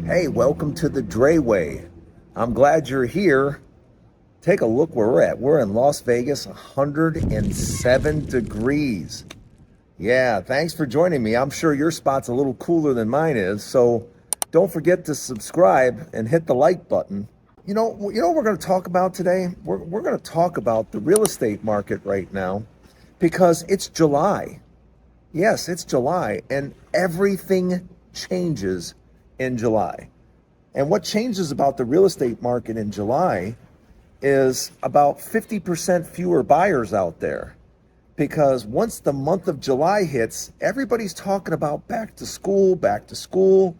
Hey, welcome to the Dray Way. I'm glad you're here. Take a look where we're at. We're in Las Vegas, 107 degrees. Yeah, thanks for joining me. I'm sure your spot's a little cooler than mine is, so don't forget to subscribe and hit the like button. You know what we're going to talk about today? We're going to talk about the real estate market right now because it's July. Yes, it's July, and everything changes in July. And what changes about the real estate market in July is about 50% fewer buyers out there. Because once the month of July hits, everybody's talking about back to school, back to school.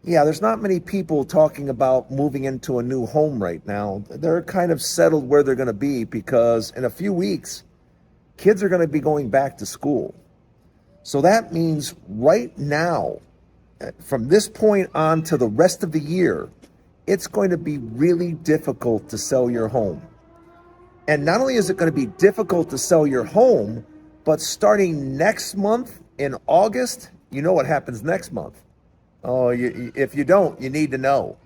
Yeah, there's not many people talking about moving into a new home right now. They're kind of settled where they're going to be because in a few weeks, kids are going to be going back to school. So that means right now, from this point on to the rest of the year, it's going to be really difficult to sell your home. And not only is it going to be difficult to sell your home, but starting next month in August, you know what happens next month. Oh, if you don't, you need to know.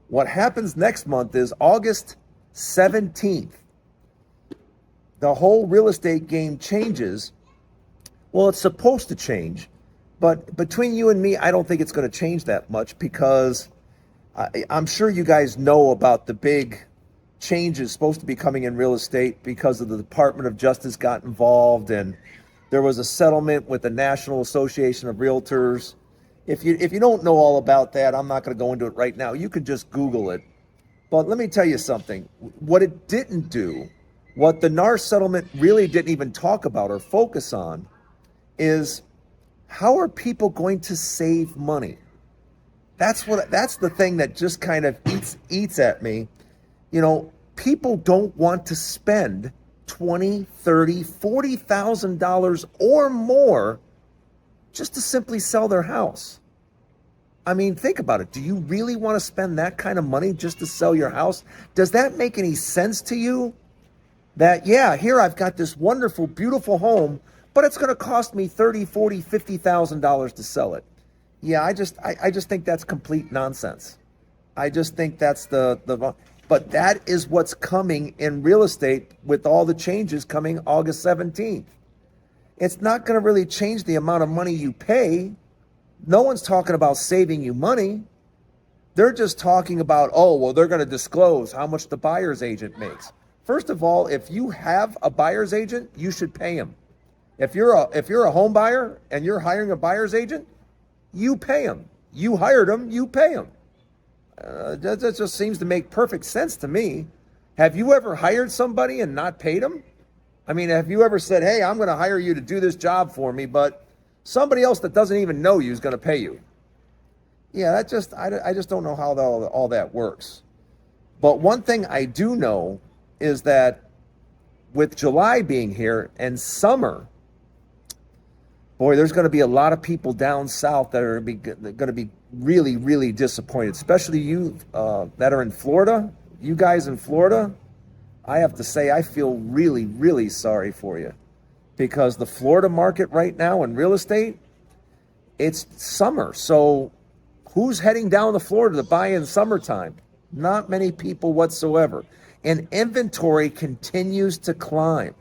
What happens next month is August 17th. The whole real estate game changes. Well, it's supposed to change. But between you and me, I don't think it's going to change that much because I'm sure you guys know about the big changes supposed to be coming in real estate because of the Department of Justice got involved and there was a settlement with the National Association of Realtors. If you don't know all about that, I'm not going to go into it right now. You can just Google it. But let me tell you something. What it didn't do, what the NAR settlement really didn't even talk about or focus on is how are people going to save money? That's the thing that just kind of eats at me. You know, people don't want to spend $20, $30, $40,000 or more just to simply sell their house. I mean, think about it. Do you really want to spend that kind of money just to sell your house? Does that make any sense to you? That, yeah, here I've got this wonderful, beautiful home, but it's going to cost me $30, $40, $50,000 to sell it. Yeah, I just think that's complete nonsense. I just think that's but that is what's coming in real estate with all the changes coming August 17th. It's not going to really change the amount of money you pay. No one's talking about saving you money. They're just talking about, oh, well, they're going to disclose how much the buyer's agent makes. First of all, if you have a buyer's agent, you should pay him. If you're a home buyer and you're hiring a buyer's agent, you pay him. You hired him, you pay him. That just seems to make perfect sense to me. Have you ever hired somebody and not paid them? I mean, have you ever said, hey, I'm going to hire you to do this job for me, but somebody else that doesn't even know you is going to pay you? Yeah, I just don't know how all that works. But one thing I do know is that with July being here and summer, boy, there's going to be a lot of people down south that are going to be really, really disappointed, especially you that are in Florida. You guys in Florida, I have to say I feel really, really sorry for you because the Florida market right now in real estate, it's summer. So who's heading down to Florida to buy in summertime? Not many people whatsoever. And inventory continues to climb.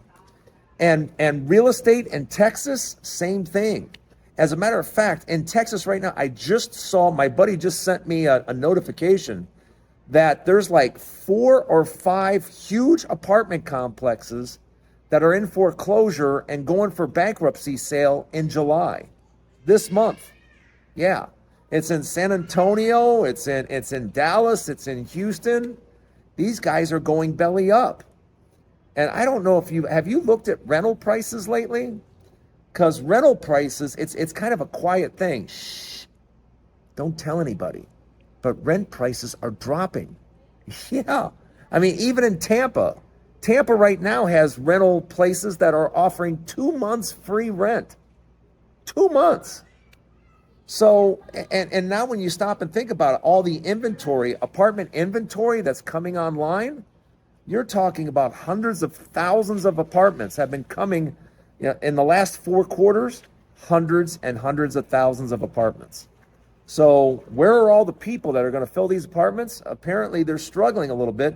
And real estate in Texas, same thing. As a matter of fact, in Texas right now, I just saw, my buddy just sent me a notification that there's like 4 or 5 huge apartment complexes that are in foreclosure and going for bankruptcy sale in July, this month. Yeah, it's in San Antonio, it's in Dallas, it's in Houston. These guys are going belly up. And I don't know if have you looked at rental prices lately? Because rental prices, it's kind of a quiet thing. Shh, don't tell anybody. But rent prices are dropping. Yeah. I mean, even in Tampa right now has rental places that are offering 2 months free rent. 2 months. So, and now when you stop and think about it, all the inventory, apartment inventory that's coming online, you're talking about hundreds of thousands of apartments have been coming, in the last 4 quarters, hundreds and hundreds of thousands of apartments. So where are all the people that are going to fill these apartments? Apparently they're struggling a little bit.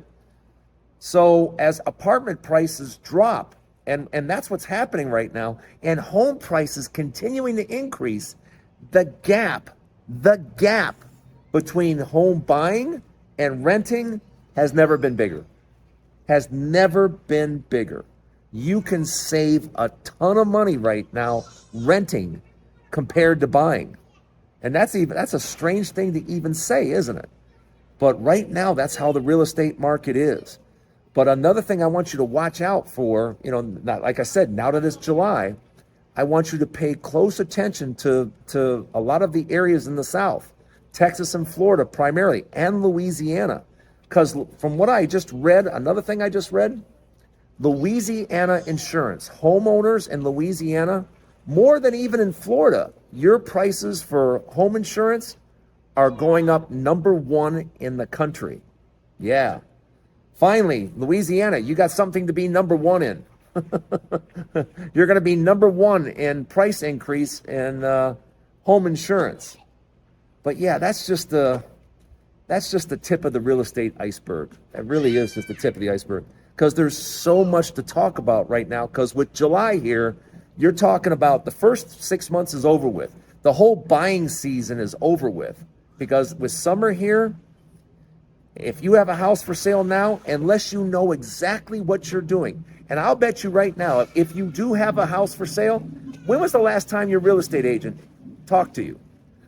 So as apartment prices drop, and that's what's happening right now, and home prices continuing to increase, the gap between home buying and renting has never been bigger. Has never been bigger. You can save a ton of money right now renting compared to buying. And that's a strange thing to even say, isn't it? But right now, that's how the real estate market is. But another thing I want you to watch out for, not, like I said, now that it's July, I want you to pay close attention to a lot of the areas in the South, Texas and Florida primarily, and Louisiana. Because from what I just read, another thing I just read, Louisiana insurance, homeowners in Louisiana, more than even in Florida, your prices for home insurance are going up #1 in the country. Yeah. Finally, Louisiana, you got something to be #1 in. You're going to be #1 in price increase in home insurance. But yeah, that's just the tip of the real estate iceberg. It really is just the tip of the iceberg. Because there's so much to talk about right now. Because with July here, you're talking about the first 6 months is over with. The whole buying season is over with. Because with summer here, if you have a house for sale now, unless you know exactly what you're doing, and I'll bet you right now, if you do have a house for sale, when was the last time your real estate agent talked to you?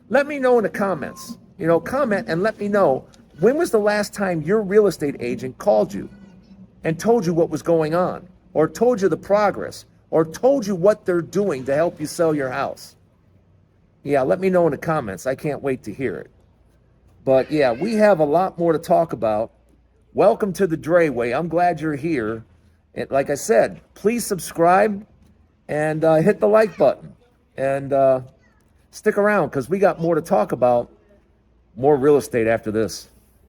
Let me know in the comments. Comment and let me know, when was the last time your real estate agent called you and told you what was going on, or told you the progress, or told you what they're doing to help you sell your house? Yeah, let me know in the comments. I can't wait to hear it. But yeah, we have a lot more to talk about. Welcome to the Dray Way. I'm glad you're here. And like I said, please subscribe and hit the like button. And stick around because we got more to talk about. More real estate after this.